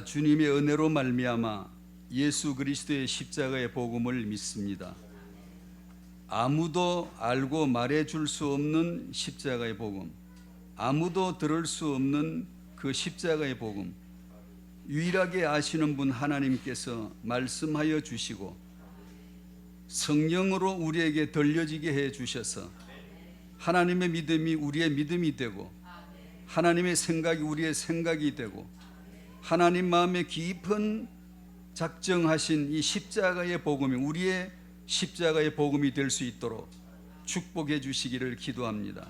주님의 은혜로 말미암아 예수 그리스도의 십자가의 복음을 믿습니다. 아무도 알고 말해줄 수 없는 십자가의 복음, 아무도 들을 수 없는 그 십자가의 복음, 유일하게 아시는 분 하나님께서 말씀하여 주시고 성령으로 우리에게 들려지게 해 주셔서 하나님의 믿음이 우리의 믿음이 되고 하나님의 생각이 우리의 생각이 되고 하나님 마음에 깊은 작정하신 이 십자가의 복음이 우리의 십자가의 복음이 될 수 있도록 축복해 주시기를 기도합니다.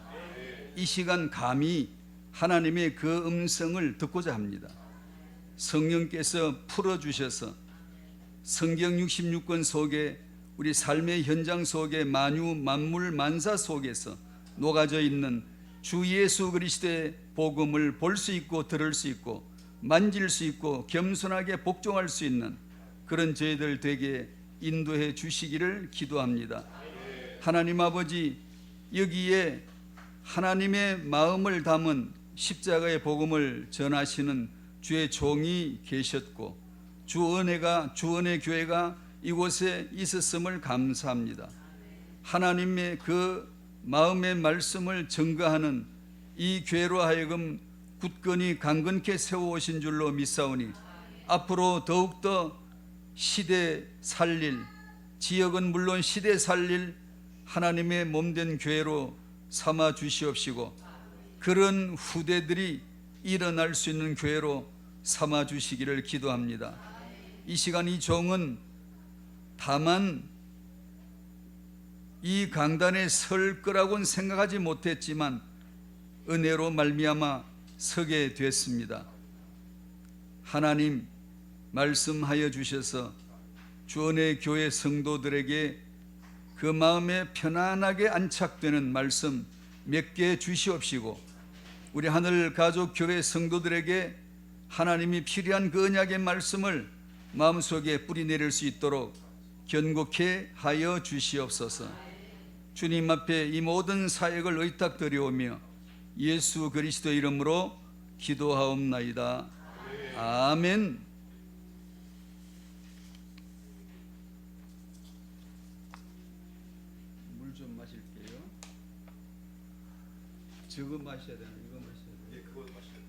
이 시간 감히 하나님의 그 음성을 듣고자 합니다. 성령께서 풀어주셔서 성경 66권 속에 우리 삶의 현장 속에 만유 만물 만사 속에서 녹아져 있는 주 예수 그리스도의 복음을 볼 수 있고 들을 수 있고 만질 수 있고 겸손하게 복종할 수 있는 그런 저희들 되게 인도해 주시기를 기도합니다. 하나님 아버지, 여기에 하나님의 마음을 담은 십자가의 복음을 전하시는 주의 종이 계셨고 주 은혜 교회가 이곳에 있었음을 감사합니다. 하나님의 그 마음의 말씀을 증거하는 이 교회로 하여금 굳건히 강건케 세워오신 줄로 믿사오니 앞으로 더욱더 시대 살릴, 지역은 물론 시대 살릴 하나님의 몸된 교회로 삼아 주시옵시고 그런 후대들이 일어날 수 있는 교회로 삼아 주시기를 기도합니다. 이 시간 이 종은 다만 이 강단에 설 거라고는 생각하지 못했지만 은혜로 말미암아 서게 됐습니다. 하나님 말씀하여 주셔서 주원의 교회 성도들에게 그 마음에 편안하게 안착되는 말씀 몇 개 주시옵시고 우리 하늘 가족 교회 성도들에게 하나님이 필요한 그 언약의 말씀을 마음속에 뿌리내릴 수 있도록 견고케 하여 주시옵소서. 주님 앞에 이 모든 사역을 의탁드리오며 예수 그리스도 이름으로 기도하옵나이다. 아멘. 물 좀 마실게요. 저거 마셔야 되나? 이거 마셔야 되나? 예, 그거 마셔야 돼요.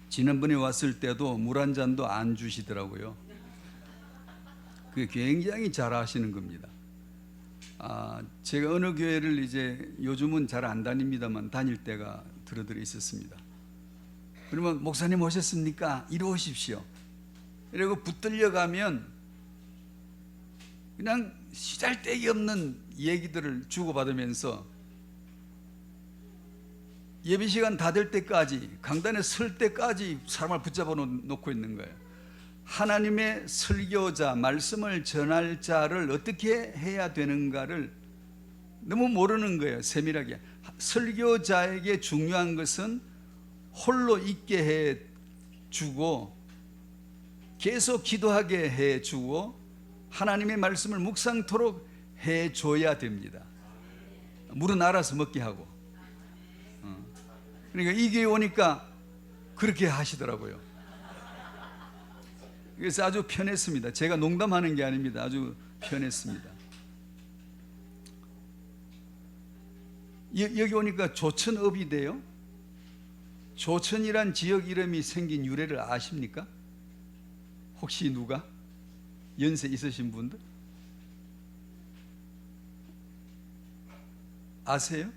지난번에 왔을 때도 물 한 잔도 안 주시더라고요. 그게 굉장히 잘 하시는 겁니다. 제가 어느 교회를 이제 요즘은 잘 안 다닙니다만 다닐 때가 들어들어 있었습니다. 그러면 목사님 오셨습니까? 이리 오십시오. 이러고 붙들려 가면 그냥 시잘데기 없는 얘기들을 주고받으면서 예배 시간 다 될 때까지 강단에 설 때까지 사람을 붙잡아 놓고 있는 거예요. 하나님의 설교자, 말씀을 전할 자를 어떻게 해야 되는가를 너무 모르는 거예요. 세밀하게. 설교자에게 중요한 것은 홀로 있게 해주고 계속 기도하게 해주고 하나님의 말씀을 묵상토록 해줘야 됩니다. 물은 알아서 먹게 하고. 그러니까 이 교회 오니까 그렇게 하시더라고요. 그래서 아주 편했습니다. 제가 농담하는 게 아닙니다. 아주 편했습니다. 여기 오니까 조천읍이 돼요. 조천이란 지역 이름이 생긴 유래를 아십니까? 혹시 누가? 연세 있으신 분들? 아세요?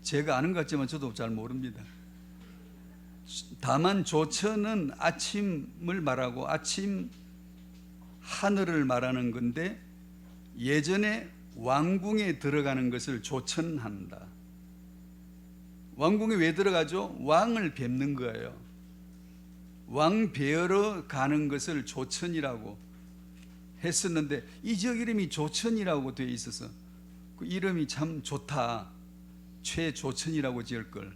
제가 아는 것 같지만 저도 잘 모릅니다. 다만 조천은 아침을 말하고 아침 하늘을 말하는 건데 예전에 왕궁에 들어가는 것을 조천한다. 왕궁에 왜 들어가죠? 왕을 뵙는 거예요. 왕 뵈러 가는 것을 조천이라고 했었는데 이 지역 이름이 조천이라고 되어 있어서 그 이름이 참 좋다. 최조천이라고 지을 걸.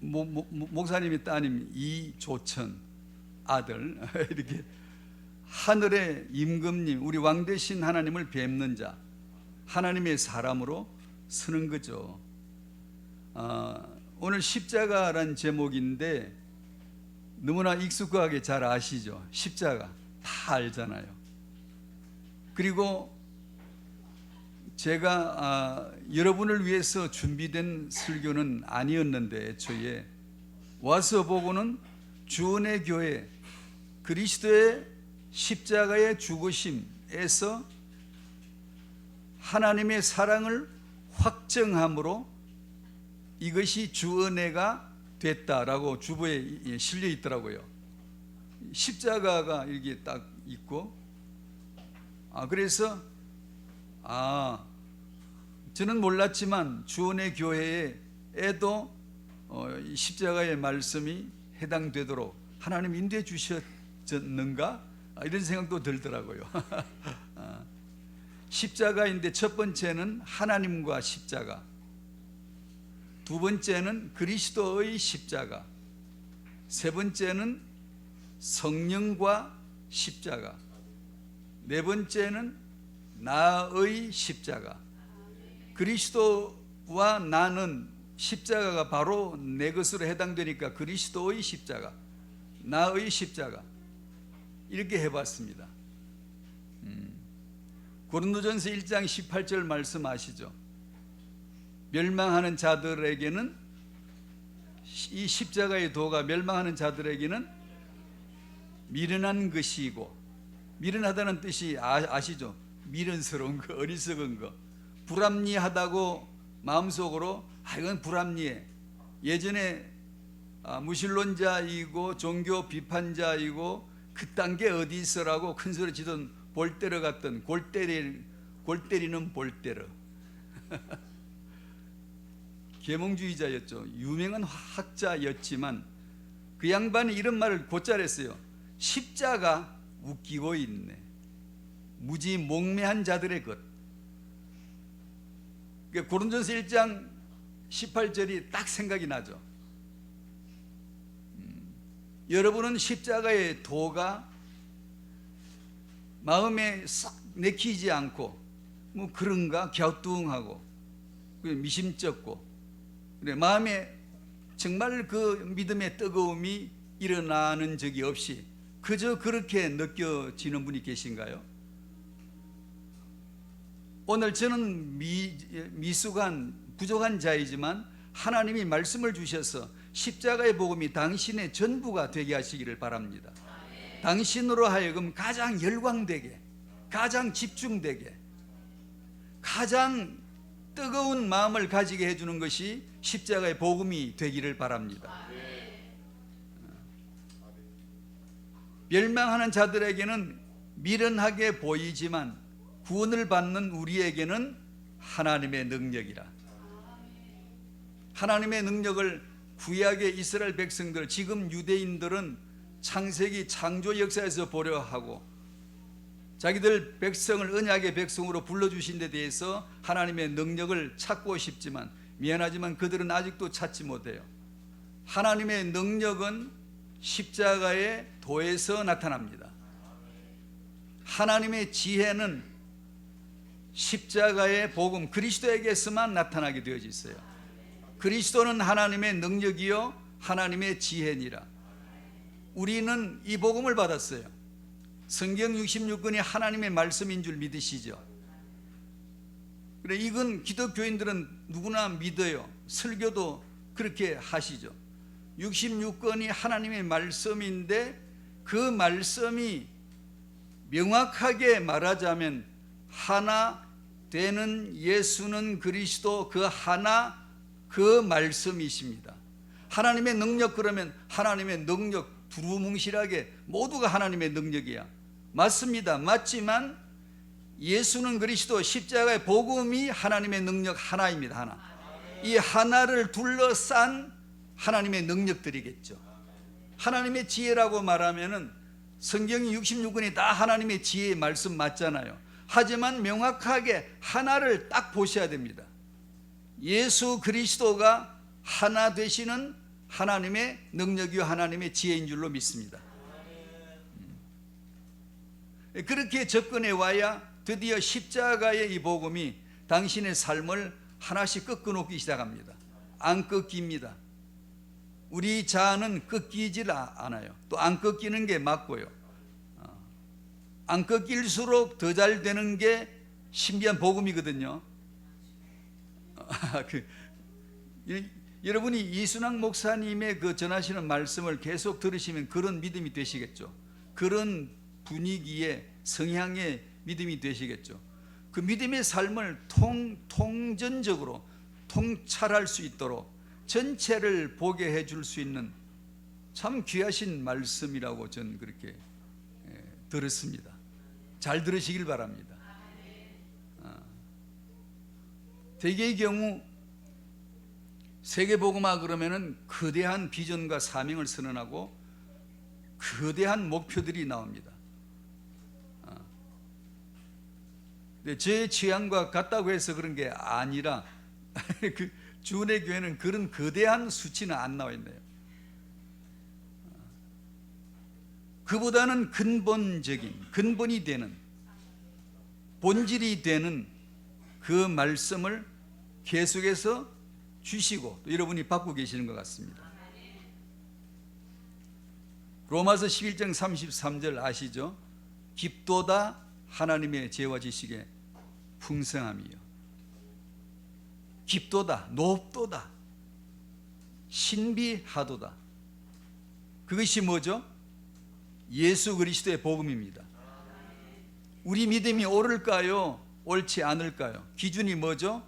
목사님의 따님 이조천. 아들 이렇게 하늘의 임금님, 우리 왕 되신 하나님을 뵙는 자, 하나님의 사람으로 서는 거죠. 오늘 십자가란 제목인데 너무나 익숙하게 잘 아시죠? 십자가 다 알잖아요. 그리고 제가 여러분을 위해서 준비된 설교는 아니었는데 애초에 와서 보고는 주은혜 교회 그리스도의 십자가의 죽으심에서 하나님의 사랑을 확정함으로 이것이 주은혜가 됐다라고 주보에 실려 있더라고요. 십자가가 이렇게 딱 있고, 그래서 저는 몰랐지만 주은혜 교회에도 십자가의 말씀이 해당되도록 하나님 인도해 주셨는가 이런 생각도 들더라고요. 십자가인데 첫 번째는 하나님과 십자가, 두 번째는 그리스도의 십자가, 세 번째는 성령과 십자가, 네 번째는 나의 십자가. 그리스도와 나는 십자가가 바로 내 것으로 해당되니까 그리스도의 십자가, 나의 십자가 이렇게 해봤습니다. 고린도전서 1장 18절 말씀 아시죠? 멸망하는 자들에게는, 이 십자가의 도가 멸망하는 자들에게는 미련한 것이고, 미련하다는 뜻이 아시죠? 미련스러운 거, 어리석은 거, 불합리하다고 마음속으로 이건 불합리해. 예전에 무신론자이고 종교 비판자이고 그딴 게 어디 있어라고 큰소리 치던 볼때려 같던 골 때리는 볼때려 계몽주의자였죠. 유명한 학자였지만 그 양반이 이런 말을 곧잘 했어요. 십자가 웃기고 있네. 무지 목매한 자들의 것. 고린도전서 1장 18절이 딱 생각이 나죠. 여러분은 십자가의 도가 마음에 썩 내키지 않고 뭐 그런가 갸우뚱하고 미심쩍고 마음에 정말 그 믿음의 뜨거움이 일어나는 적이 없이 그저 그렇게 느껴지는 분이 계신가요? 오늘 저는 미숙한 부족한 자이지만 하나님이 말씀을 주셔서 십자가의 복음이 당신의 전부가 되게 하시기를 바랍니다. 당신으로 하여금 가장 열광되게, 가장 집중되게, 가장 뜨거운 마음을 가지게 해주는 것이 십자가의 복음이 되기를 바랍니다. 멸망하는 자들에게는 미련하게 보이지만 구원을 받는 우리에게는 하나님의 능력이라. 하나님의 능력을 구약의 이스라엘 백성들, 지금 유대인들은 창세기 창조 역사에서 보려 하고 자기들 백성을 언약의 백성으로 불러주신 데 대해서 하나님의 능력을 찾고 싶지만 미안하지만 그들은 아직도 찾지 못해요. 하나님의 능력은 십자가의 도에서 나타납니다. 하나님의 지혜는 십자가의 복음 그리스도에게서만 나타나게 되어져 있어요. 그리스도는 하나님의 능력이요 하나님의 지혜니라. 우리는 이 복음을 받았어요. 성경 66권이 하나님의 말씀인 줄 믿으시죠? 그래, 이건 기독교인들은 누구나 믿어요. 설교도 그렇게 하시죠. 66권이 하나님의 말씀인데 그 말씀이 명확하게 말하자면 하나 되는 예수는 그리스도, 그 하나 그 말씀이십니다. 하나님의 능력, 그러면 하나님의 능력 두루뭉실하게 모두가 하나님의 능력이야. 맞습니다. 맞지만 예수는 그리스도, 십자가의 복음이 하나님의 능력 하나입니다. 하나. 이 하나를 둘러싼 하나님의 능력들이겠죠. 하나님의 지혜라고 말하면은 성경이 66권이 다 하나님의 지혜의 말씀 맞잖아요. 하지만 명확하게 하나를 딱 보셔야 됩니다. 예수 그리스도가 하나 되시는 하나님의 능력이요 하나님의 지혜인 줄로 믿습니다. 그렇게 접근해 와야 드디어 십자가의 이 복음이 당신의 삶을 하나씩 꺾어놓기 시작합니다. 안 꺾입니다. 우리 자아는 꺾이질 않아요. 또 안 꺾이는 게 맞고요. 안 꺾일수록 더 잘 되는 게 신비한 복음이거든요. 여러분이 이순학 목사님의 그 전하시는 말씀을 계속 들으시면 그런 믿음이 되시겠죠. 그런 분위기의 성향의 믿음이 되시겠죠. 그 믿음의 삶을 통전적으로 통찰할 수 있도록 전체를 보게 해줄 수 있는 참 귀하신 말씀이라고 저는 그렇게 들었습니다. 잘 들으시길 바랍니다. 대개의 경우 세계복음화 그러면은 거대한 비전과 사명을 선언하고 거대한 목표들이 나옵니다. 제 취향과 같다고 해서 그런 게 아니라 그 주은혜 교회는 그런 거대한 수치는 안 나와 있네요. 그보다는 근본적인, 근본이 되는, 본질이 되는 그 말씀을 계속해서 주시고 또 여러분이 받고 계시는 것 같습니다. 로마서 11장 33절 아시죠? 깊도다 하나님의 지혜와 지식의 풍성함이요. 깊도다, 높도다, 신비하도다. 그것이 뭐죠? 예수 그리스도의 복음입니다. 우리 믿음이 옳을까요? 옳지 않을까요? 기준이 뭐죠?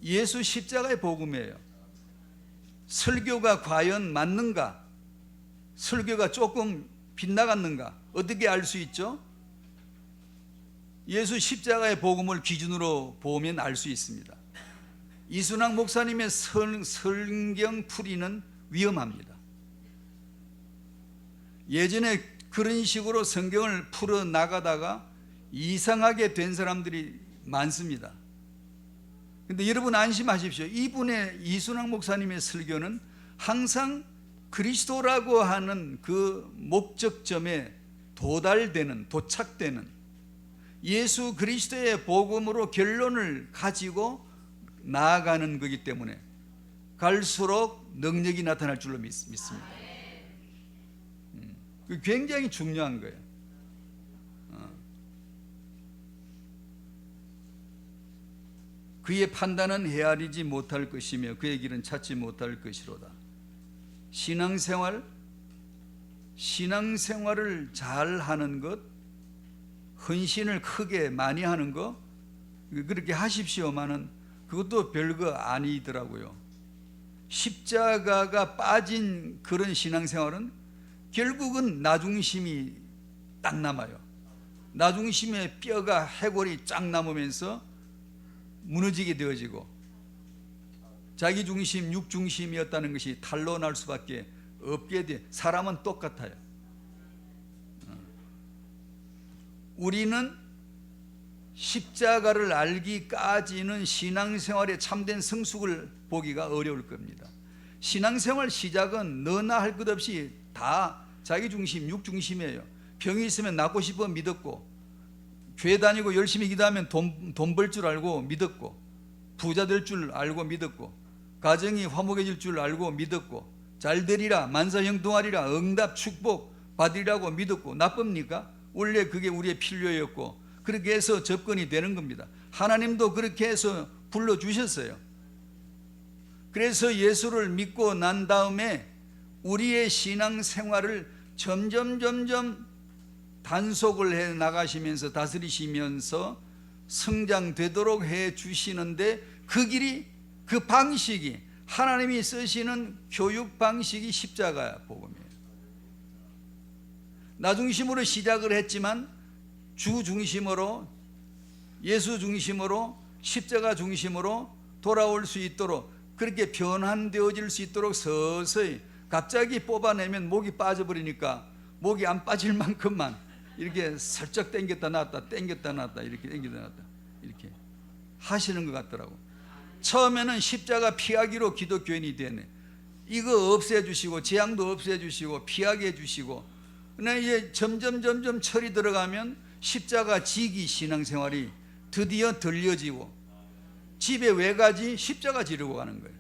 예수 십자가의 복음이에요. 설교가 과연 맞는가? 설교가 조금 빗나갔는가? 어떻게 알 수 있죠? 예수 십자가의 복음을 기준으로 보면 알 수 있습니다. 이순학 목사님의 성경 풀이는 위험합니다. 예전에 그런 식으로 성경을 풀어 나가다가 이상하게 된 사람들이 많습니다. 근데 여러분 안심하십시오. 이분의 이순학 목사님의 설교는 항상 그리스도라고 하는 그 목적점에 도착되는 예수 그리스도의 복음으로 결론을 가지고 나아가는 거기 때문에 갈수록 능력이 나타날 줄로 믿습니다. 굉장히 중요한 거예요. 그의 판단은 헤아리지 못할 것이며 그의 길은 찾지 못할 것이로다. 신앙생활을 잘 하는 것, 헌신을 크게 많이 하는 것, 그렇게 하십시오만은 그것도 별거 아니더라고요. 십자가가 빠진 그런 신앙생활은 결국은 나중심이 딱 남아요. 나중심의 뼈가 해골이 쫙 남으면서 무너지게 되어지고 자기중심, 육중심이었다는 것이 탄로날 수밖에 없게 돼. 사람은 똑같아요. 우리는 십자가를 알기까지는 신앙생활의 참된 성숙을 보기가 어려울 겁니다. 신앙생활 시작은 너나 할 것 없이 다 자기중심, 육중심이에요. 병이 있으면 낫고 싶어 믿었고, 교회 다니고 열심히 기도하면 돈 벌 줄 알고 믿었고, 부자 될 줄 알고 믿었고, 가정이 화목해질 줄 알고 믿었고, 잘 되리라, 만사형통하리라, 응답 축복 받으리라고 믿었고. 나쁩니까? 원래 그게 우리의 필요였고 그렇게 해서 접근이 되는 겁니다. 하나님도 그렇게 해서 불러주셨어요. 그래서 예수를 믿고 난 다음에 우리의 신앙생활을 점점 단속을 해 나가시면서 다스리시면서 성장되도록 해 주시는데 그 길이, 그 방식이, 하나님이 쓰시는 교육 방식이 십자가 복음이에요. 나 중심으로 시작을 했지만 주 중심으로, 예수 중심으로, 십자가 중심으로 돌아올 수 있도록, 그렇게 변환되어질 수 있도록 서서히, 갑자기 뽑아내면 목이 빠져버리니까 목이 안 빠질 만큼만 이렇게 살짝 당겼다 놨다 당겼다 놨다 이렇게 당겼다 놨다 이렇게 하시는 것 같더라고. 처음에는 십자가 피하기로 기독교인이 되네. 이거 없애주시고 재앙도 없애주시고 피하게 해주시고, 근데 이제 점점 철이 들어가면 십자가 지기 신앙생활이 드디어 들려지고, 집에 왜 가지? 십자가 지르고 가는 거예요.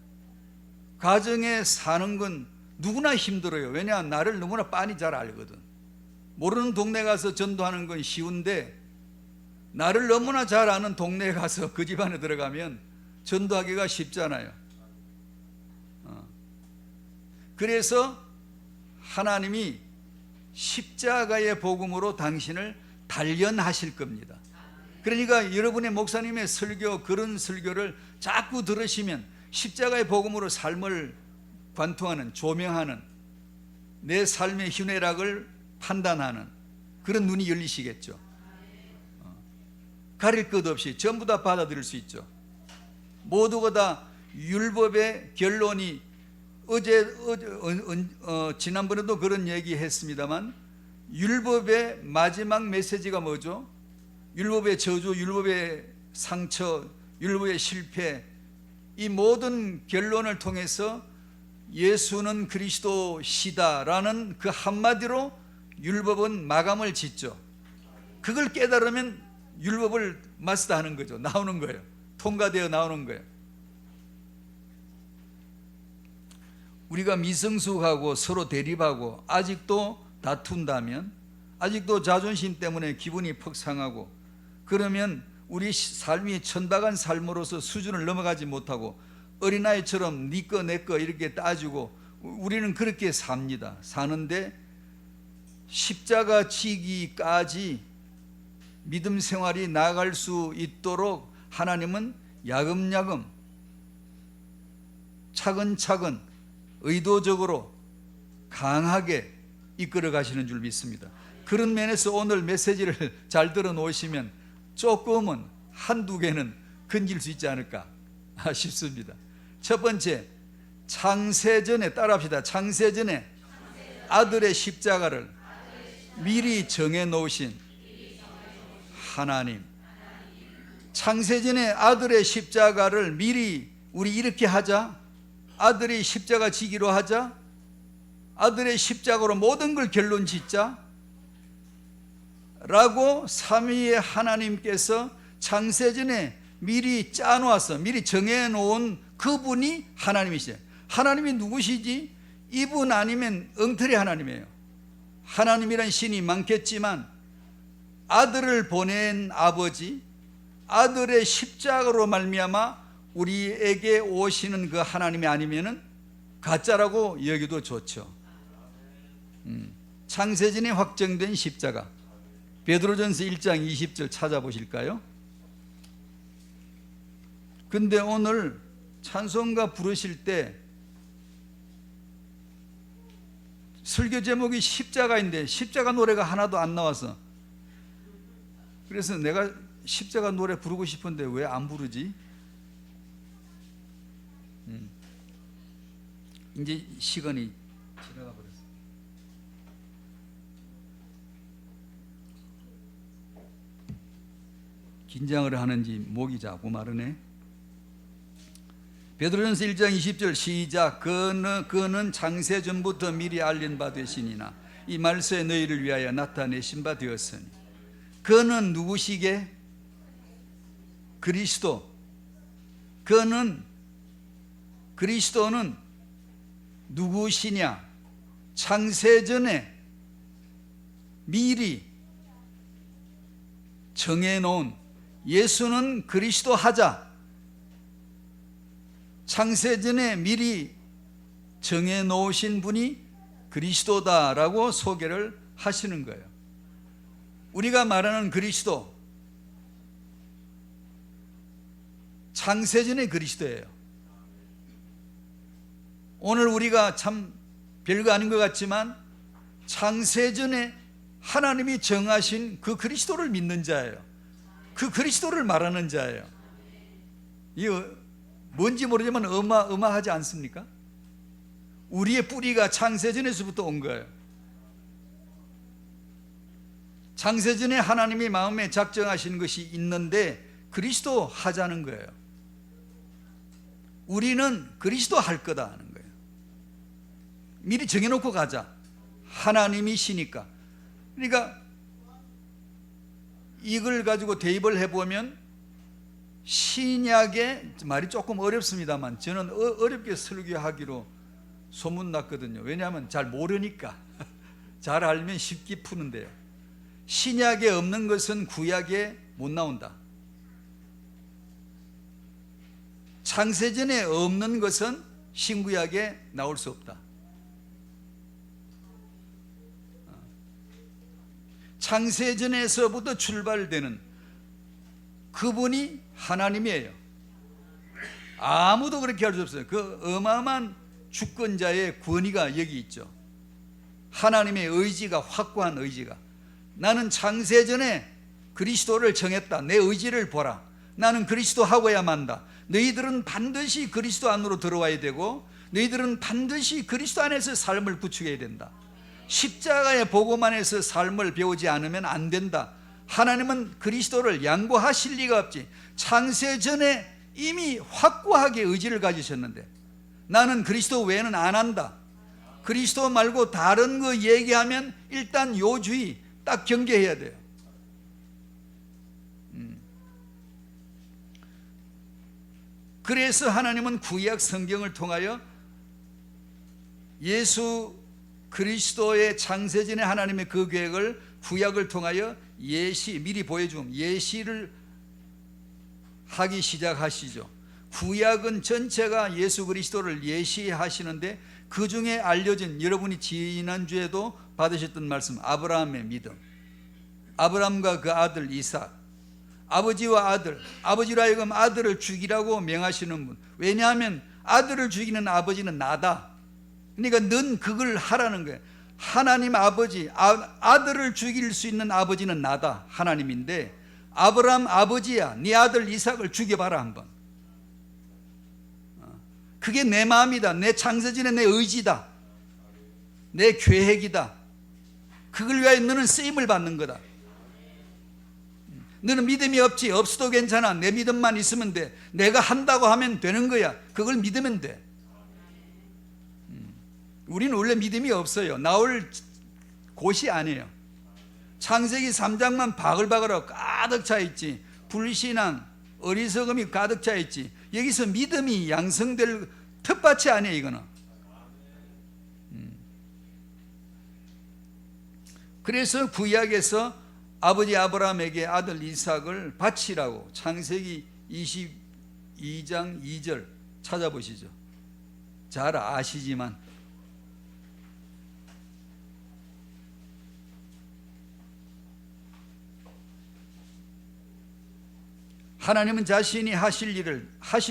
가정에 사는 건 누구나 힘들어요. 왜냐? 나를 너무나 빤히 잘 알거든. 모르는 동네 가서 전도하는 건 쉬운데, 나를 너무나 잘 아는 동네에 가서 그 집안에 들어가면 전도하기가 쉽잖아요. 그래서 하나님이 십자가의 복음으로 당신을 단련하실 겁니다. 그러니까 여러분의 목사님의 설교, 그런 설교를 자꾸 들으시면 십자가의 복음으로 삶을 관통하는, 조명하는, 내 삶의 희뇌락을 판단하는 그런 눈이 열리시겠죠. 가릴 것 없이 전부 다 받아들일 수 있죠. 모두가 다 율법의 결론이 지난번에도 그런 얘기 했습니다만, 율법의 마지막 메시지가 뭐죠? 율법의 저주, 율법의 상처, 율법의 실패, 이 모든 결론을 통해서 예수는 그리스도시다라는 그 한마디로 율법은 마감을 짓죠. 그걸 깨달으면 율법을 마스터하는 거죠. 나오는 거예요. 통과되어 나오는 거예요. 우리가 미성숙하고 서로 대립하고 아직도 다툰다면, 아직도 자존심 때문에 기분이 퍽 상하고, 그러면 우리 삶이 천박한 삶으로서 수준을 넘어가지 못하고 어린아이처럼 네 거 내 거 이렇게 따지고 우리는 그렇게 삽니다. 사는데 십자가 지기까지 믿음 생활이 나아갈 수 있도록 하나님은 야금야금 차근차근 의도적으로 강하게 이끌어 가시는 줄 믿습니다. 그런 면에서 오늘 메시지를 잘 들어 놓으시면 조금은 한두 개는 건질 수 있지 않을까 싶습니다. 첫 번째, 창세전에, 따라합시다. 창세전에 아들의 십자가를 미리 정해 놓으신 하나님. 창세전에 아들의 십자가를 미리 우리 이렇게 하자, 아들이 십자가 지기로 하자, 아들의 십자가로 모든 걸 결론 짓자 라고 삼위의 하나님께서 창세전에 미리 짜놓아서 미리 정해놓은 그분이 하나님이시죠. 하나님이 누구시지? 이분 아니면 엉터리 하나님이에요. 하나님이란 신이 많겠지만 아들을 보낸 아버지, 아들의 십자가로 말미암아 우리에게 오시는 그 하나님이 아니면은 가짜라고 여기도 좋죠. 창세전에 확정된 십자가, 베드로전서 1장 20절 찾아보실까요? 근데 오늘 찬송가 부르실 때 설교 제목이 십자가인데 십자가 노래가 하나도 안 나와서, 그래서 내가 십자가 노래 부르고 싶은데 왜 안 부르지? 이제 시간이 지나가 버렸어. 긴장을 하는지 목이 자꾸 마르네. 베드로전서 1장 20절 시작. 그는 창세전부터 미리 알린 바 되시니나 이 말세에 너희를 위하여 나타내신 바 되었으니. 그는 누구시게? 그리스도. 그리스도는 누구시냐? 창세전에 미리 정해놓은, 예수는 그리스도 하자, 창세전에 미리 정해놓으신 분이 그리스도다라고 소개를 하시는 거예요. 우리가 말하는 그리스도, 창세전의 그리스도예요. 오늘 우리가 참 별거 아닌 것 같지만 창세전에 하나님이 정하신 그 그리스도를 믿는 자예요. 그 그리스도를 말하는 자예요. 이거 뭔지 모르지만 어마어마하지 않습니까? 우리의 뿌리가 창세전에서부터 온 거예요. 창세전에 하나님이 마음에 작정하신 것이 있는데 그리스도 하자는 거예요. 우리는 그리스도 할 거다 하는 거예요. 미리 정해놓고 가자. 하나님이시니까. 그러니까 이걸 가지고 대입을 해보면 신약의, 말이 조금 어렵습니다만 저는 어렵게 설교하기로 소문났거든요. 왜냐하면 잘 모르니까. 잘 알면 쉽게 푸는데요. 신약에 없는 것은 구약에 못 나온다. 창세전에 없는 것은 신구약에 나올 수 없다. 창세전에서부터 출발되는 그분이 하나님이에요. 아무도 그렇게 할 수 없어요. 그 어마어마한 주권자의 권위가 여기 있죠. 하나님의 의지가, 확고한 의지가. 나는 창세전에 그리스도를 정했다. 내 의지를 보라. 나는 그리스도하고야 만다. 너희들은 반드시 그리스도 안으로 들어와야 되고, 너희들은 반드시 그리스도 안에서 삶을 구축해야 된다. 십자가의 복음 안에서 삶을 배우지 않으면 안 된다. 하나님은 그리스도를 양보하실 리가 없지. 창세전에 이미 확고하게 의지를 가지셨는데 나는 그리스도 외에는 안 한다. 그리스도 말고 다른 거 얘기하면 일단 요주의 딱 경계해야 돼요. 그래서 하나님은 구약 성경을 통하여 예수 그리스도의 창세전에 하나님의 그 계획을 구약을 통하여 미리 보여줌, 예시를 하기 시작하시죠. 구약은 전체가 예수 그리스도를 예시하시는데 그 중에 알려진, 여러분이 지난주에도 받으셨던 말씀, 아브라함의 믿음, 아브라함과 그 아들 이삭, 아버지와 아들, 아버지로 하여금 아들을 죽이라고 명하시는 분. 왜냐하면 아들을 죽이는 아버지는 나다. 그러니까 넌 그걸 하라는 거예요. 하나님 아버지, 아들을 죽일 수 있는 아버지는 나다, 하나님인데 아브라함 아버지야, 네 아들 이삭을 죽여봐라 한번. 그게 내 마음이다. 내 창세전의 내 의지다. 내 계획이다. 그걸 위하여 너는 쓰임을 받는 거다. 너는 믿음이 없지. 없어도 괜찮아. 내 믿음만 있으면 돼. 내가 한다고 하면 되는 거야. 그걸 믿으면 돼. 우리는 원래 믿음이 없어요. 나올 곳이 아니에요. 창세기 3장만 바글바글하고 가득 차 있지. 불신앙, 어리석음이 가득 차 있지. 여기서 믿음이 양성될 텃밭이 아니에요, 이거는. 그래서 구약에서 아버지 아브라함에게 아들 이삭을 바치라고 창세기 22장 2절 찾아보시죠. 잘 아시지만 하나님은 자신이 하실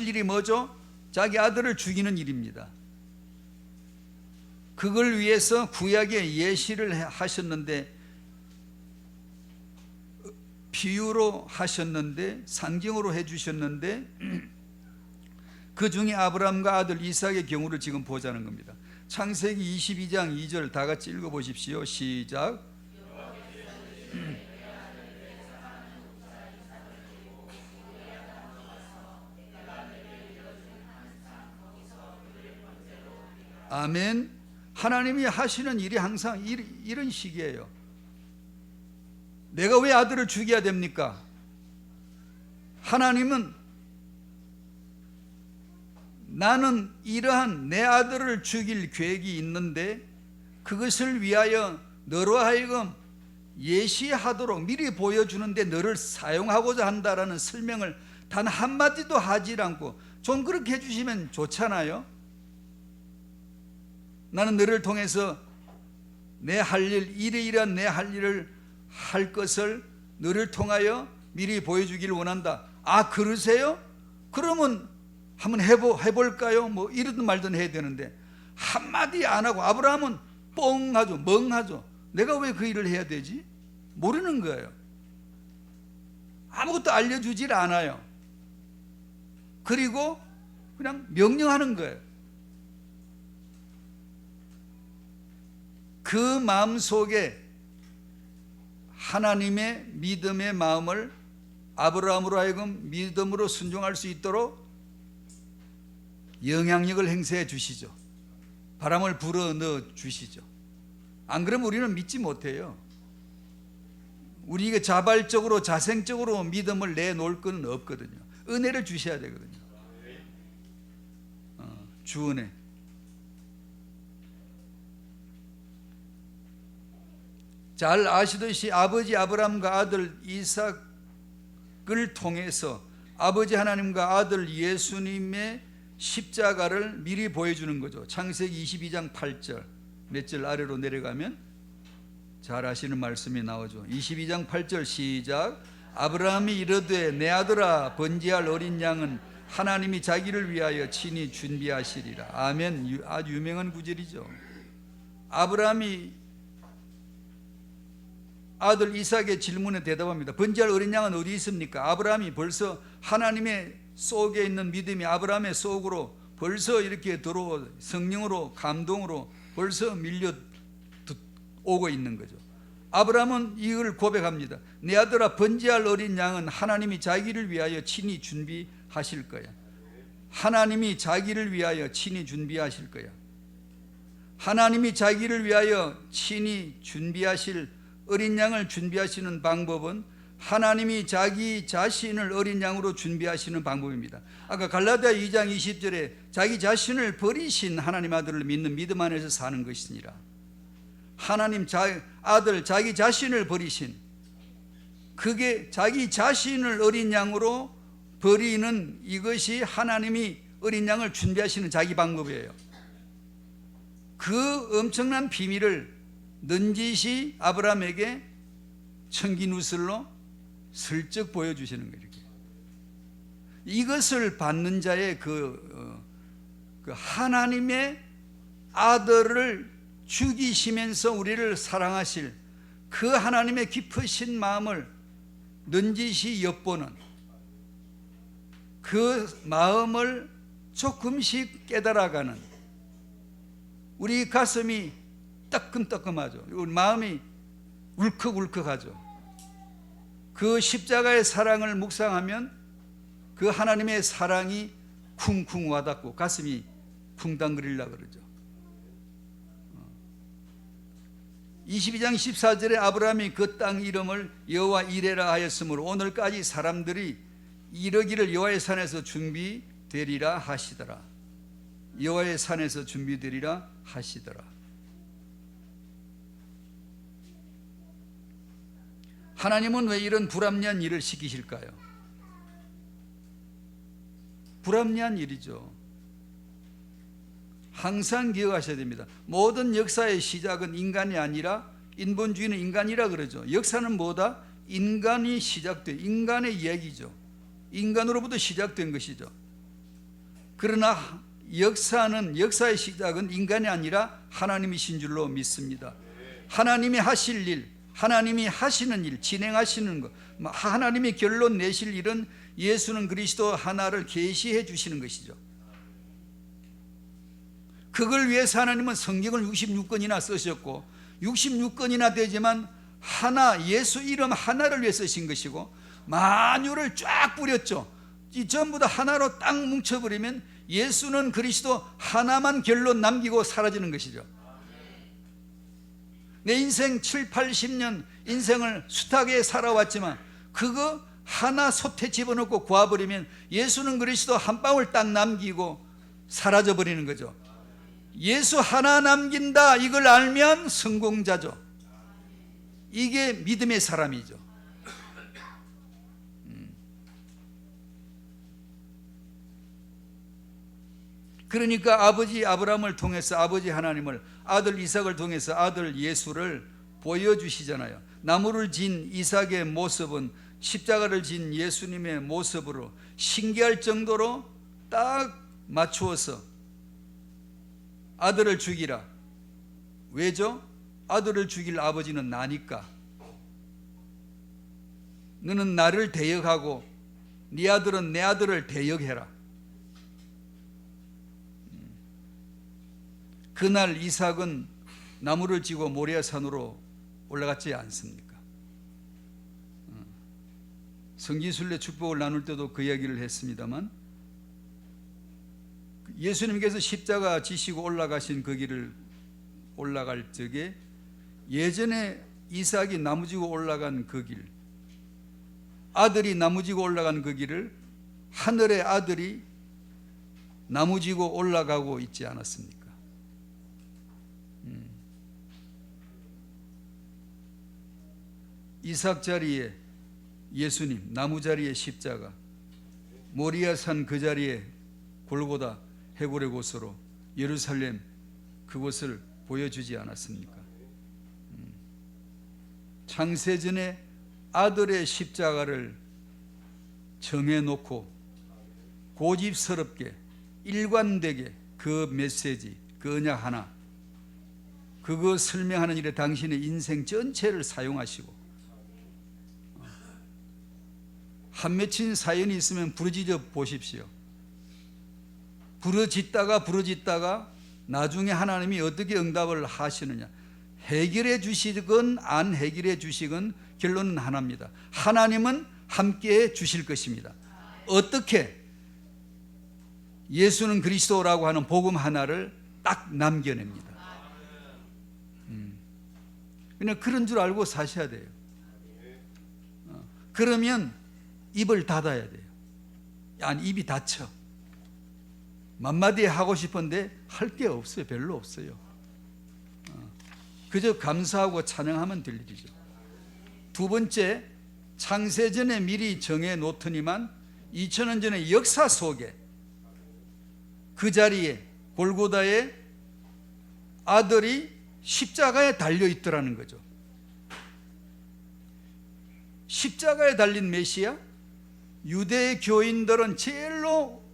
일이 뭐죠? 자기 아들을 죽이는 일입니다. 그걸 위해서 구약에 예시를 하셨는데, 비유로 하셨는데, 상징으로 해주셨는데, 그 중에 아브라함과 아들 이삭의 경우를 지금 보자는 겁니다. 창세기 22장 2절 다 같이 읽어보십시오. 시작. 아멘. 하나님이 하시는 일이 항상 이런 식이에요. 내가 왜 아들을 죽여야 됩니까? 하나님은 나는 이러한 내 아들을 죽일 계획이 있는데 그것을 위하여 너로 하여금 예시하도록 미리 보여주는데 너를 사용하고자 한다라는 설명을 단 한마디도 하지 않고 좀 그렇게 해주시면 좋잖아요. 나는 너를 통해서 내 할 일, 이러이러한 내 할 일을 할 것을 너를 통하여 미리 보여주기를 원한다. 아, 그러세요? 그러면 한번 해볼까요? 뭐 이러든 말든 해야 되는데 한마디 안 하고 아브라함은 뻥하죠. 멍하죠. 내가 왜 그 일을 해야 되지? 모르는 거예요. 아무것도 알려주질 않아요. 그리고 그냥 명령하는 거예요. 그 마음 속에 하나님의 믿음의 마음을 아브라함으로 하여금 믿음으로 순종할 수 있도록 영향력을 행사해 주시죠. 바람을 불어 넣어 주시죠. 안 그러면 우리는 믿지 못해요. 우리가 자발적으로 자생적으로 믿음을 내놓을 건 없거든요. 은혜를 주셔야 되거든요. 주 은혜. 잘 아시듯이 아버지 아브라함과 아들 이삭을 통해서 아버지 하나님과 아들 예수님의 십자가를 미리 보여주는 거죠. 창세기 22장 8절 몇 절 아래로 내려가면 잘 아시는 말씀이 나오죠. 22장 8절 시작. 아브라함이 이르되 내 아들아 번제할 어린 양은 하나님이 자기를 위하여 친히 준비하시리라. 아멘. 아주 유명한 구절이죠. 아브라함이 아들 이삭의 질문에 대답합니다. 번제할 어린 양은 어디 있습니까? 아브라함이 벌써 하나님의 속에 있는 믿음이 아브라함의 속으로 벌써 이렇게 들어오 성령으로 감동으로 벌써 밀려 오고 있는 거죠. 아브라함은 이걸 고백합니다. 내 아들아 번제할 어린 양은 하나님이 자기를 위하여 친히 준비하실 거야. 하나님이 자기를 위하여 친히 준비하실 거야. 하나님이 자기를 위하여 친히 준비하실 어린 양을 준비하시는 방법은 하나님이 자기 자신을 어린 양으로 준비하시는 방법입니다. 아까 갈라디아 2장 20절에 자기 자신을 버리신 하나님 아들을 믿는 믿음 안에서 사는 것이니라. 하나님 아들 자기 자신을 버리신, 그게 자기 자신을 어린 양으로 버리는 이것이 하나님이 어린 양을 준비하시는 자기 방법이에요. 그 엄청난 비밀을 넌지시 아브라함에게 청기누설로 슬쩍 보여주시는 거예요. 이것을 받는 자의 그 하나님의 아들을 죽이시면서 우리를 사랑하실 그 하나님의 깊으신 마음을 넌지시 엿보는 그 마음을 조금씩 깨달아가는 우리 가슴이 따끔따끔하죠. 우리 마음이 울컥울컥하죠. 그 십자가의 사랑을 묵상하면 그 하나님의 사랑이 쿵쿵 와닿고 가슴이 쿵당거리려고 그러죠. 22장 14절에 아브라함이 그 땅 이름을 여호와 이레라 하였으므로 오늘까지 사람들이 이르기를 여호와의 산에서 준비되리라 하시더라. 여호와의 산에서 준비되리라 하시더라. 하나님은 왜 이런 불합리한 일을 시키실까요? 불합리한 일이죠. 항상 기억하셔야 됩니다. 모든 역사의 시작은 인간이 아니라 인본주의는 인간이라 그러죠. 역사는 뭐다? 인간이 시작된 인간의 이야기죠. 인간으로부터 시작된 것이죠. 그러나 역사의 시작은 인간이 아니라 하나님이신 줄로 믿습니다. 하나님이 하실 일, 하나님이 하시는 일, 진행하시는 것, 하나님이 결론 내실 일은 예수는 그리스도 하나를 계시해 주시는 것이죠. 그걸 위해서 하나님은 성경을 66권이나 쓰셨고 66권이나 되지만 하나, 예수 이름 하나를 위해 쓰신 것이고 만유를 쫙 뿌렸죠. 이 전부 다 하나로 딱 뭉쳐버리면 예수는 그리스도 하나만 결론 남기고 사라지는 것이죠. 내 인생 7, 80년 인생을 숱하게 살아왔지만 그거 하나 솥에 집어넣고 구워버리면 예수는 그리스도 한 방울 딱 남기고 사라져버리는 거죠. 예수 하나 남긴다 이걸 알면 성공자죠. 이게 믿음의 사람이죠. 그러니까 아버지 아브라함을 통해서 아버지 하나님을, 아들 이삭을 통해서 아들 예수를 보여주시잖아요. 나무를 진 이삭의 모습은 십자가를 진 예수님의 모습으로 신기할 정도로 딱 맞추어서 아들을 죽이라. 왜죠? 아들을 죽일 아버지는 나니까. 너는 나를 대역하고 네 아들은 내 아들을 대역해라. 그날 이삭은 나무를 지고 모리아 산으로 올라갔지 않습니까? 성지순례 축복을 나눌 때도 그 이야기를 했습니다만 예수님께서 십자가 지시고 올라가신 그 길을 올라갈 적에 예전에 이삭이 나무지고 올라간 그 길, 아들이 나무지고 올라간 그 길을 하늘의 아들이 나무지고 올라가고 있지 않았습니까? 이삭 자리에 예수님, 나무 자리에 십자가, 모리아산 그 자리에 골고다 해골의 곳으로 예루살렘 그곳을 보여주지 않았습니까? 창세전에 아들의 십자가를 정해놓고 고집스럽게 일관되게 그 메시지, 그 언약 하나, 그거 설명하는 일에 당신의 인생 전체를 사용하시고, 한 맺힌 사연이 있으면 부르짖어 보십시오. 부르짖다가 나중에 하나님이 어떻게 응답을 하시느냐, 해결해 주시건 안 해결해 주시건 결론은 하나입니다. 하나님은 함께해 주실 것입니다. 어떻게? 예수는 그리스도라고 하는 복음 하나를 딱 남겨냅니다. 그냥 그런 줄 알고 사셔야 돼요. 그러면 입을 닫아야 돼요. 아니, 입이 닫혀. 만마디 하고 싶은데 할 게 없어요. 별로 없어요. 그저 감사하고 찬양하면 될 일이죠. 두 번째, 창세전에 미리 정해 놓더니만 2000년 전의 역사 속에 그 자리에 골고다에 아들이 십자가에 달려 있더라는 거죠. 십자가에 달린 메시아, 유대 교인들은 제일로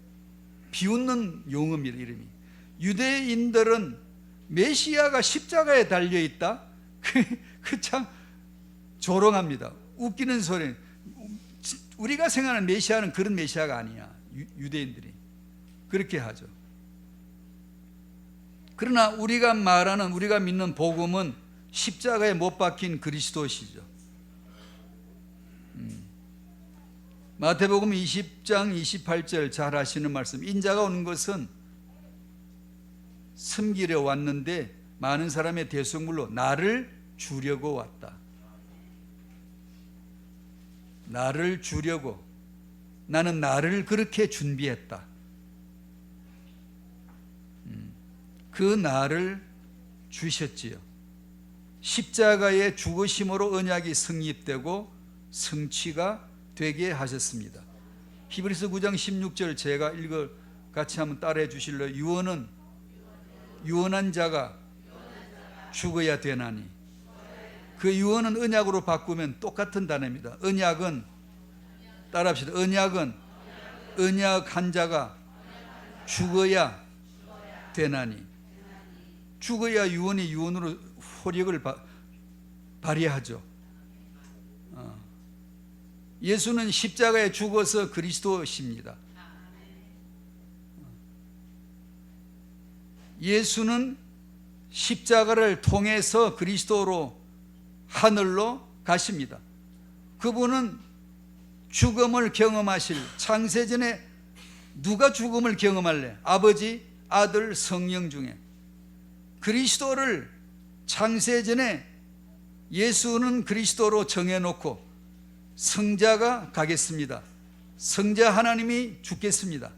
비웃는 용어입니다. 이름이. 유대인들은 메시아가 십자가에 달려 있다? 그 참 조롱합니다. 웃기는 소리. 우리가 생각하는 메시아는 그런 메시아가 아니야. 유대인들이 그렇게 하죠. 그러나 우리가 말하는, 우리가 믿는 복음은 십자가에 못 박힌 그리스도시죠. 마태복음 20장 28절 잘 아시는 말씀. 인자가 오는 것은 섬기려 왔는데 많은 사람의 대속물로 나를 주려고 왔다. 나를 주려고. 나는 나를 그렇게 준비했다. 그 나를 주셨지요. 십자가의 죽으심으로 언약이 성립되고 성취가 되게 하셨습니다. 히브리서 9장 16절 제가 읽어 같이 한번 따라해 주실래요? 유언한 자가 죽어야 되나니. 그 유언은 언약으로 바꾸면 똑같은 단어입니다. 언약은, 따라합시다. 언약한 자가 죽어야 되나니. 죽어야 유언이 유언으로 효력을 발휘하죠. 예수는 십자가에 죽어서 그리스도십니다. 예수는 십자가를 통해서 그리스도로 하늘로 가십니다. 그분은 죽음을 경험하실, 창세전에 누가 죽음을 경험할래? 아버지, 아들, 성령 중에 그리스도를 창세전에 예수는 그리스도로 정해놓고 성자가 가겠습니다. 성자 하나님이 죽겠습니다.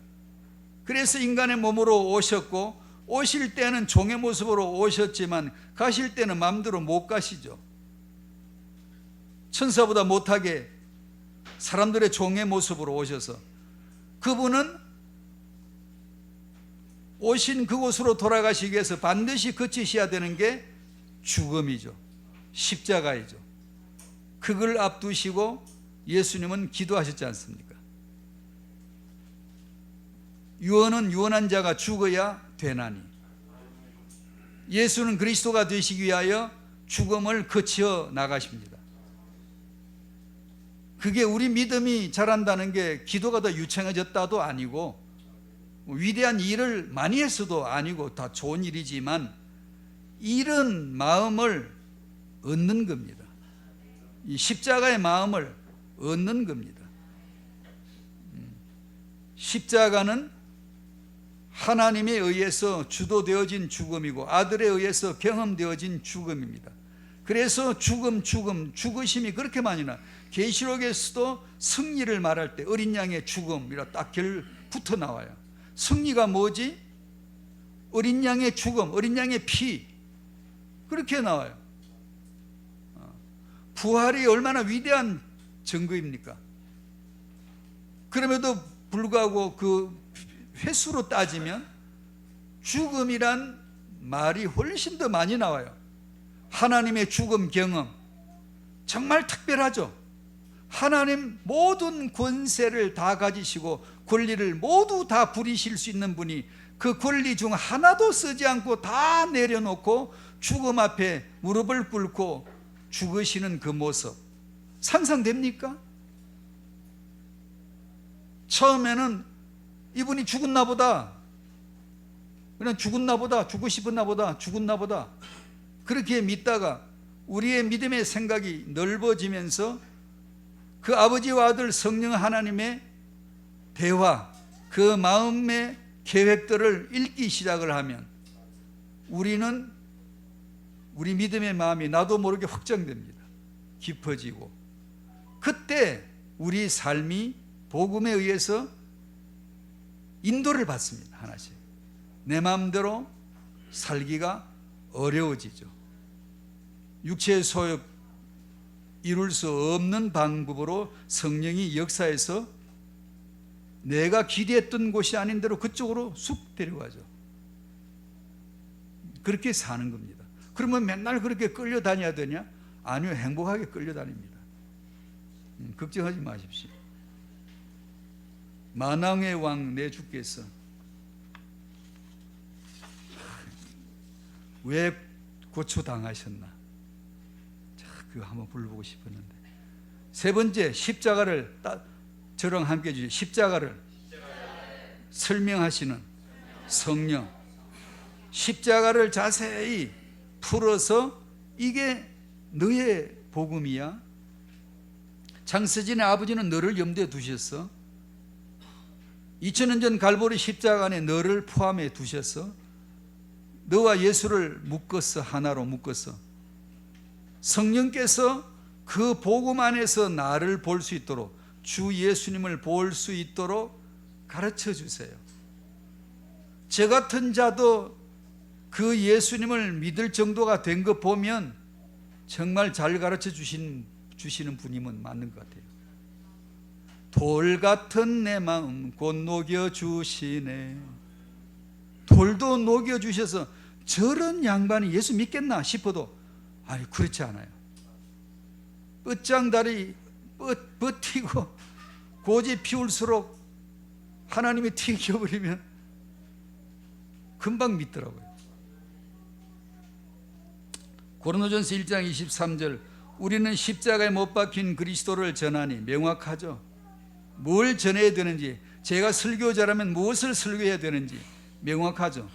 그래서 인간의 몸으로 오셨고, 오실 때는 종의 모습으로 오셨지만 가실 때는 마음대로 못 가시죠. 천사보다 못하게 사람들의 종의 모습으로 오셔서, 그분은 오신 그곳으로 돌아가시기 위해서 반드시 거치셔야 되는 게 죽음이죠. 십자가이죠. 그걸 앞두시고 예수님은 기도하셨지 않습니까? 유언은 유언한 자가 죽어야 되나니. 예수는 그리스도가 되시기 위하여 죽음을 거쳐 나가십니다. 그게 우리 믿음이 자란다는 게 기도가 더 유창해졌다도 아니고 위대한 일을 많이 했어도 아니고 다 좋은 일이지만 이런 마음을 얻는 겁니다. 이 십자가의 마음을 얻는 겁니다. 십자가는 하나님에 의해서 주도되어진 죽음이고 아들에 의해서 경험되어진 죽음입니다. 그래서 죽으심이 그렇게 많이 나. 계시록에서도 승리를 말할 때 어린 양의 죽음이라 딱 붙어 나와요. 승리가 뭐지? 어린 양의 죽음, 어린 양의 피, 그렇게 나와요. 부활이 얼마나 위대한 증거입니까? 그럼에도 불구하고 그 횟수로 따지면 죽음이란 말이 훨씬 더 많이 나와요. 하나님의 죽음 경험 정말 특별하죠. 하나님 모든 권세를 다 가지시고 권리를 모두 다 부리실 수 있는 분이 그 권리 중 하나도 쓰지 않고 다 내려놓고 죽음 앞에 무릎을 꿇고 죽으시는 그 모습 상상됩니까? 처음에는 이분이 죽었나 보다, 그냥 죽었나 보다, 죽고 싶었나 보다, 죽었나 보다 그렇게 믿다가 우리의 믿음의 생각이 넓어지면서 그 아버지와 아들 성령 하나님의 대화, 그 마음의 계획들을 읽기 시작을 하면 우리는 우리 믿음의 마음이 나도 모르게 확장됩니다. 깊어지고 그때 우리 삶이 복음에 의해서 인도를 받습니다. 하나씩 내 마음대로 살기가 어려워지죠. 육체의 소욕 이룰 수 없는 방법으로 성령이 역사해서 내가 기대했던 곳이 아닌 대로 그쪽으로 쑥 데려가죠. 그렇게 사는 겁니다. 그러면 맨날 그렇게 끌려다녀야 되냐? 아니요, 행복하게 끌려다닙니다. 걱정하지 마십시오. 만왕의 왕 내 주께서 왜 고초당하셨나? 그거 한번 불러보고 싶었는데. 세 번째, 십자가를 저랑 함께 해주세요. 십자가를 설명하시는 성령. 십자가를 자세히 풀어서 이게 너의 복음이야. 장서진의 아버지는 너를 염두에 두셨어. 2000년 전 갈보리 십자가 안에 너를 포함해 두셨어. 너와 예수를 묶었어. 하나로 묶었어. 성령께서 그 복음 안에서 나를 볼 수 있도록, 주 예수님을 볼 수 있도록 가르쳐 주세요. 저 같은 자도 그 예수님을 믿을 정도가 된 거 보면 정말 잘 가르쳐 주시는 분이면 맞는 것 같아요. 돌 같은 내 마음 곧 녹여주시네. 돌도 녹여주셔서 저런 양반이 예수 믿겠나 싶어도 아니 그렇지 않아요. 뻗장다리 버티고 고집 피울수록 하나님이 튀겨버리면 금방 믿더라고요. 고린도전서 1장 23절 우리는 십자가에 못 박힌 그리스도를 전하니 명확하죠. 뭘 전해야 되는지, 제가 설교자라면 무엇을 설교해야 되는지 명확하죠.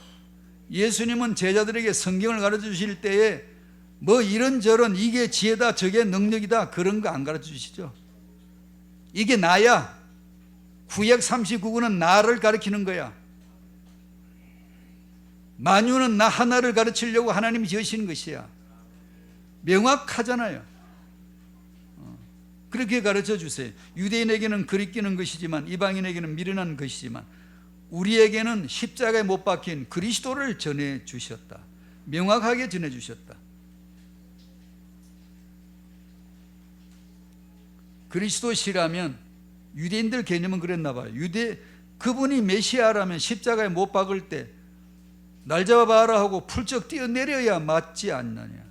예수님은 제자들에게 성경을 가르쳐 주실 때에 뭐 이런저런 이게 지혜다 저게 능력이다 그런 거 안 가르쳐 주시죠. 이게 나야. 구약 39구는 나를 가르치는 거야. 만유는 나 하나를 가르치려고 하나님이 지으시는 것이야. 명확하잖아요. 그렇게 가르쳐 주세요. 유대인에게는 그리끼는 것이지만 이방인에게는 미련한 것이지만 우리에게는 십자가에 못 박힌 그리스도를 전해 주셨다. 명확하게 전해 주셨다. 그리스도시라면 유대인들 개념은 그랬나 봐요. 그분이 메시아라면 십자가에 못 박을 때 날 잡아봐라 하고 풀쩍 뛰어내려야 맞지 않느냐.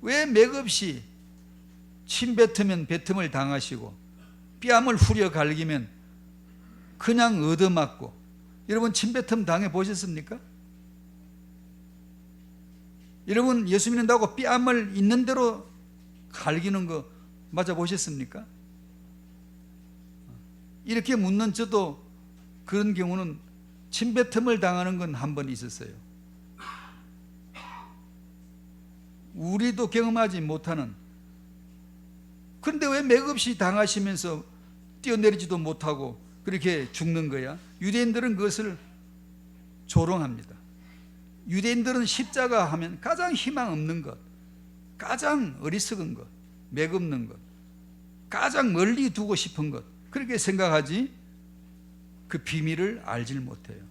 왜 맥없이 침 뱉으면 뱉음을 당하시고 뺨을 후려 갈기면 그냥 얻어맞고. 여러분 침 뱉음 당해 보셨습니까? 여러분 예수 믿는다고 뺨을 있는 대로 갈기는 거 맞아 보셨습니까? 이렇게 묻는 저도 그런 경우는 침뱉음을 당하는 건 한 번 있었어요. 우리도 경험하지 못하는. 그런데 왜 맥없이 당하시면서 뛰어내리지도 못하고 그렇게 죽는 거야? 유대인들은 그것을 조롱합니다. 유대인들은 십자가 하면 가장 희망 없는 것, 가장 어리석은 것, 맥없는 것, 가장 멀리 두고 싶은 것, 그렇게 생각하지 그 비밀을 알질 못해요.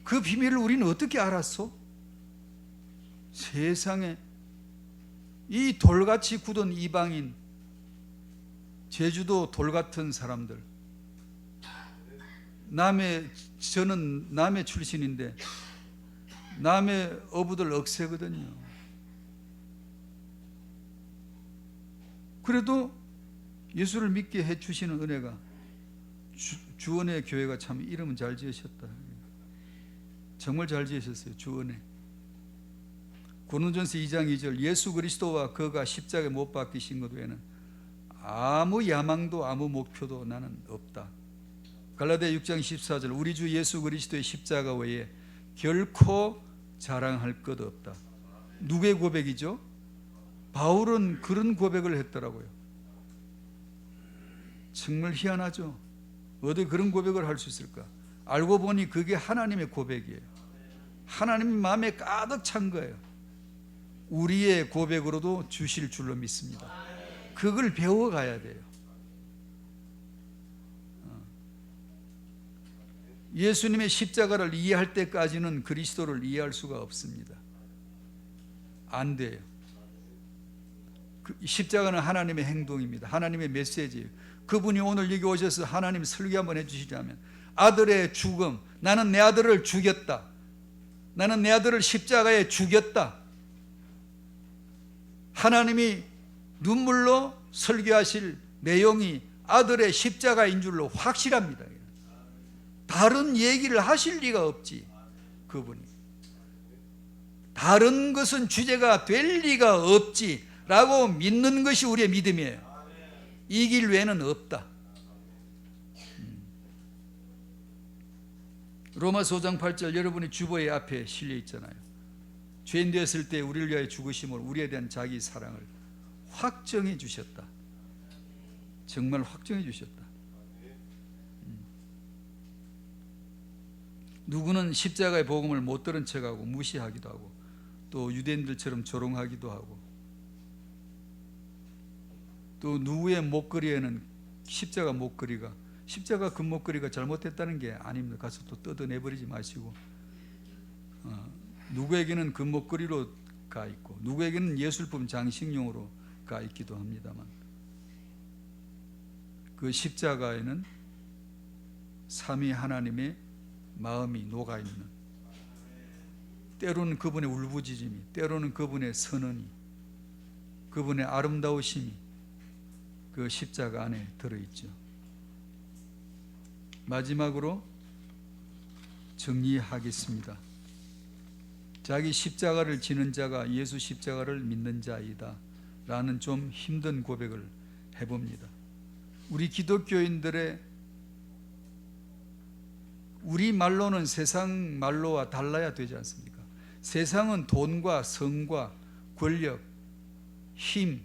그 비밀을 우리는 어떻게 알았어? 세상에 이 돌같이 굳은 이방인, 제주도 돌 같은 사람들, 저는 남해 출신인데 남해 어부들 억세거든요. 그래도 예수를 믿게 해주시는 은혜가, 주은혜 교회가 참 이름은 잘 지으셨다. 정말 잘 지으셨어요. 주은혜. 고린도전서 2장 2절, 예수 그리스도와 그가 십자가에 못 박히신 것 외에는 아무 야망도 아무 목표도 나는 없다. 갈라디아 6장 14절, 우리 주 예수 그리스도의 십자가 외에 결코 자랑할 것 없다. 누구의 고백이죠? 바울은 그런 고백을 했더라고요. 정말 희한하죠. 어떻게 그런 고백을 할 수 있을까? 알고 보니 그게 하나님의 고백이에요. 하나님 마음에 가득 찬 거예요. 우리의 고백으로도 주실 줄로 믿습니다. 그걸 배워가야 돼요. 예수님의 십자가를 이해할 때까지는 그리스도를 이해할 수가 없습니다. 안 돼요. 십자가는 하나님의 행동입니다. 하나님의 메시지예요. 그분이 오늘 여기 오셔서 하나님 설교 한번 해주시자면, 아들의 죽음, 나는 내 아들을 죽였다, 나는 내 아들을 십자가에 죽였다, 하나님이 눈물로 설교하실 내용이 아들의 십자가인 줄로 확실합니다. 다른 얘기를 하실 리가 없지. 그분이 다른 것은 주제가 될 리가 없지 라고 믿는 것이 우리의 믿음이에요. 이 길 외에는 없다. 로마서 5장 8절, 여러분이 주보의 앞에 실려 있잖아요. 죄인 되었을 때 우리를 위하여 죽으심을, 우리에 대한 자기 사랑을 확정해 주셨다. 정말 확정해 주셨다. 누구는 십자가의 복음을 못 들은 척하고 무시하기도 하고, 또 유대인들처럼 조롱하기도 하고, 또 누구의 목걸이에는 십자가 목걸이가, 십자가 금목걸이가 잘못됐다는 게 아닙니다. 가서 또 뜯어내버리지 마시고, 누구에게는 금목걸이로 가 있고 누구에게는 예술품 장식용으로 가 있기도 합니다만, 그 십자가에는 삼위 하나님의 마음이 녹아있는, 때로는 그분의 울부짖음이, 때로는 그분의 선언이, 그분의 아름다우심이 그 십자가 안에 들어있죠. 마지막으로 정리하겠습니다. 자기 십자가를 지는 자가 예수 십자가를 믿는 자이다 라는 좀 힘든 고백을 해봅니다. 우리 기독교인들의, 우리 말로는 세상 말로와 달라야 되지 않습니까? 세상은 돈과 성과 권력, 힘,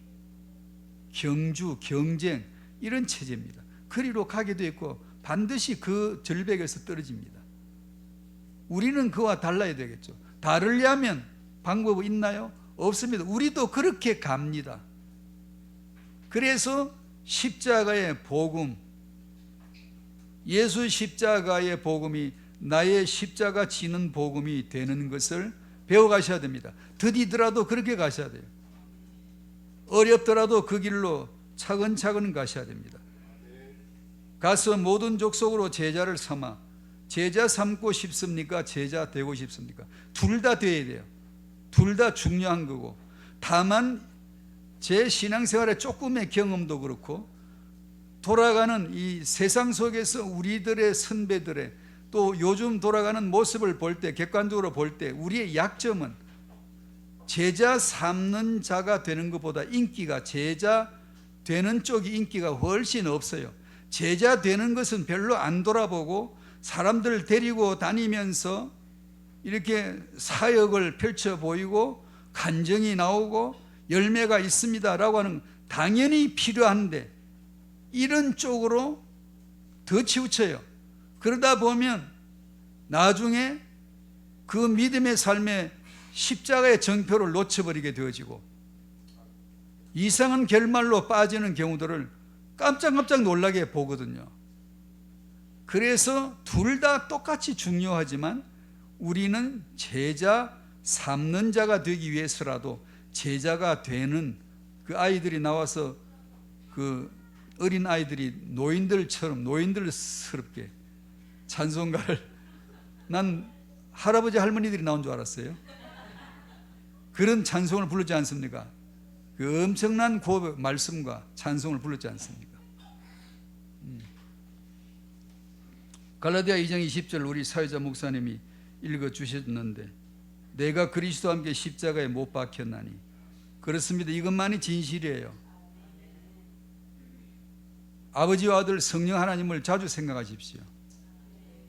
경주, 경쟁, 이런 체제입니다. 그리로 가게 되어 있고 반드시 그 절벽에서 떨어집니다. 우리는 그와 달라야 되겠죠. 다르려면 방법이 있나요? 없습니다. 우리도 그렇게 갑니다. 그래서 십자가의 복음, 예수 십자가의 복음이 나의 십자가 지는 복음이 되는 것을 배워가셔야 됩니다. 더디더라도 그렇게 가셔야 돼요. 어렵더라도 그 길로 차근차근 가셔야 됩니다. 가서 모든 족속으로 제자를 삼아, 제자 삼고 싶습니까? 제자 되고 싶습니까? 둘 다 돼야 돼요. 둘 다 중요한 거고, 다만 제 신앙생활의 조금의 경험도 그렇고, 돌아가는 이 세상 속에서 우리들의 선배들의, 또 요즘 돌아가는 모습을 볼 때, 객관적으로 볼 때 우리의 약점은 제자 삼는 자가 되는 것보다 인기가, 제자 되는 쪽이 인기가 훨씬 없어요. 제자 되는 것은 별로 안 돌아보고 사람들 데리고 다니면서 이렇게 사역을 펼쳐 보이고 간증이 나오고 열매가 있습니다라고 하는, 당연히 필요한데 이런 쪽으로 더 치우쳐요. 그러다 보면 나중에 그 믿음의 삶에 십자가의 정표를 놓쳐버리게 되어지고, 이상한 결말로 빠지는 경우들을 깜짝깜짝 놀라게 보거든요. 그래서 둘 다 똑같이 중요하지만 우리는 제자 삼는 자가 되기 위해서라도 제자가 되는 그 아이들이 나와서 그 어린 아이들이 노인들처럼 노인들스럽게 찬송가를, 난 할아버지 할머니들이 나온 줄 알았어요. 그런 찬송을 부르지 않습니까? 그 엄청난 고백, 말씀과 찬송을 부르지 않습니까? 갈라디아 2장 20절 우리 사회자 목사님이 읽어주셨는데, 내가 그리스도와 함께 십자가에 못 박혔나니. 그렇습니다. 이것만이 진실이에요. 아버지와 아들 성령 하나님을 자주 생각하십시오.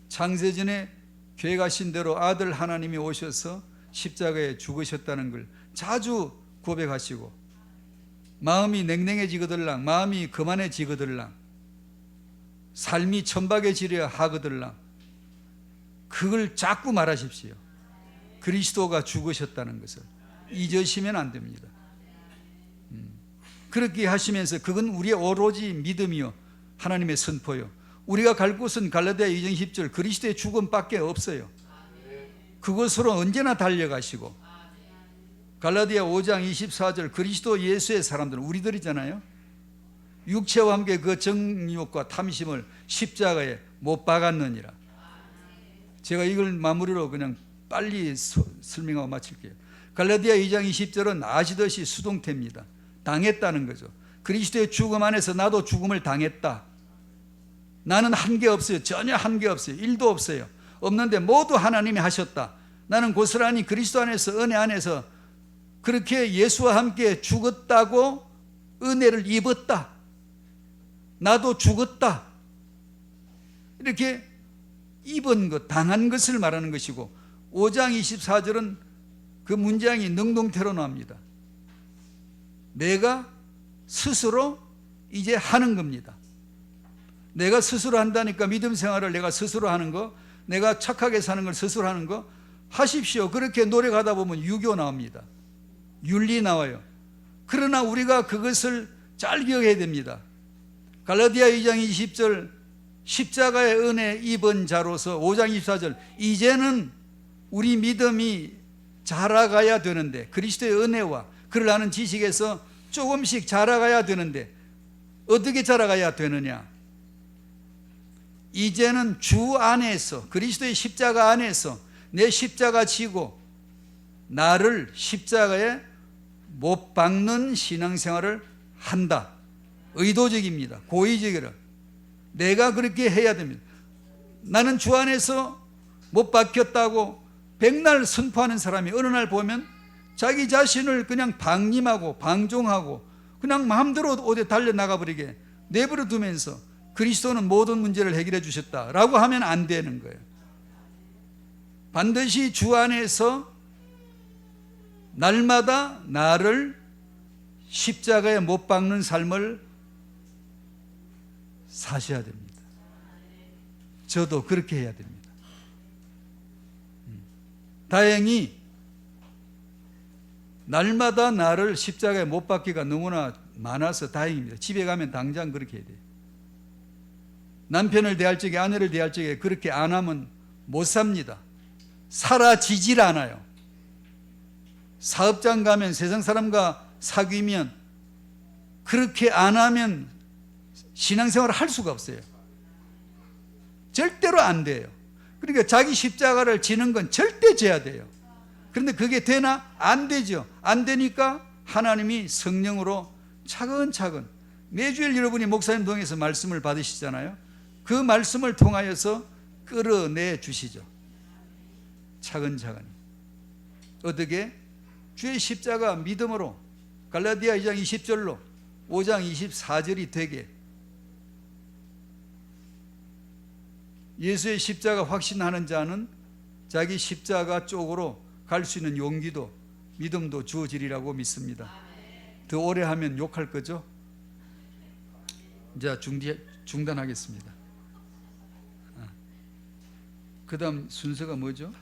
창세전에 계획하신 대로 아들 하나님이 오셔서 십자가에 죽으셨다는 걸 자주 고백하시고, 마음이 냉랭해지거들랑, 마음이 거만해지거들랑, 삶이 천박해지려 하거들랑, 그걸 자꾸 말하십시오. 그리스도가 죽으셨다는 것을 잊으시면 안 됩니다. 그렇게 하시면서 그건 우리의 오로지 믿음이요 하나님의 선포요. 우리가 갈 곳은 갈라디아 2장 10절 그리스도의 죽음밖에 없어요. 그것으로 언제나 달려가시고, 갈라디아 5장 24절 그리스도 예수의 사람들은 우리들이잖아요. 육체와 함께 그 정욕과 탐심을 십자가에 못 박았느니라. 제가 이걸 마무리로 그냥 빨리 설명하고 마칠게요. 갈라디아 2장 20절은 아시듯이 수동태입니다. 당했다는 거죠. 그리스도의 죽음 안에서 나도 죽음을 당했다. 나는 한게 없어요. 전혀 한게 없어요. 일도 없어요. 없는데 모두 하나님이 하셨다. 나는 고스란히 그리스도 안에서, 은혜 안에서 그렇게 예수와 함께 죽었다고 은혜를 입었다. 나도 죽었다. 이렇게 입은 것, 당한 것을 말하는 것이고, 5장 24절은 그 문장이 능동태로 나옵니다. 내가 스스로 이제 하는 겁니다. 내가 스스로 한다니까 믿음 생활을 내가 스스로 하는 거, 내가 착하게 사는 걸 스스로 하는 거 하십시오. 그렇게 노력하다 보면 유교 나옵니다. 윤리 나와요. 그러나 우리가 그것을 잘 기억해야 됩니다. 갈라디아 2장 20절 십자가의 은혜 입은 자로서, 5장 24절 이제는 우리 믿음이 자라가야 되는데, 그리스도의 은혜와 그를 아는 지식에서 조금씩 자라가야 되는데, 어떻게 자라가야 되느냐? 이제는 주 안에서, 그리스도의 십자가 안에서 내 십자가 지고 나를 십자가에 못 박는 신앙생활을 한다. 의도적입니다. 고의적이라. 내가 그렇게 해야 됩니다. 나는 주 안에서 못 박혔다고 백날 선포하는 사람이 어느 날 보면 자기 자신을 그냥 방임하고 방종하고 그냥 마음대로 어디 달려나가 버리게 내버려 두면서 그리스도는 모든 문제를 해결해 주셨다라고 하면 안 되는 거예요. 반드시 주 안에서 날마다 나를 십자가에 못 박는 삶을 사셔야 됩니다. 저도 그렇게 해야 됩니다. 다행히 날마다 나를 십자가에 못 박기가 너무나 많아서 다행입니다. 집에 가면 당장 그렇게 해야 돼요. 남편을 대할 적에, 아내를 대할 적에 그렇게 안 하면 못 삽니다. 사라지질 않아요. 사업장 가면, 세상 사람과 사귀면 그렇게 안 하면 신앙생활을 할 수가 없어요. 절대로 안 돼요. 그러니까 자기 십자가를 지는 건 절대 져야 돼요. 그런데 그게 되나? 안 되죠. 안 되니까 하나님이 성령으로 차근차근, 매주일 여러분이 목사님 동에서 말씀을 받으시잖아요. 그 말씀을 통하여서 끌어내 주시죠. 차근차근. 어떻게? 주의 십자가 믿음으로, 갈라디아 2장 20절로 5장 24절이 되게, 예수의 십자가 확신하는 자는 자기 십자가 쪽으로 갈 수 있는 용기도 믿음도 주어지리라고 믿습니다. 더 오래 하면 욕할 거죠? 이제 중단하겠습니다. 그 다음 순서가 뭐죠?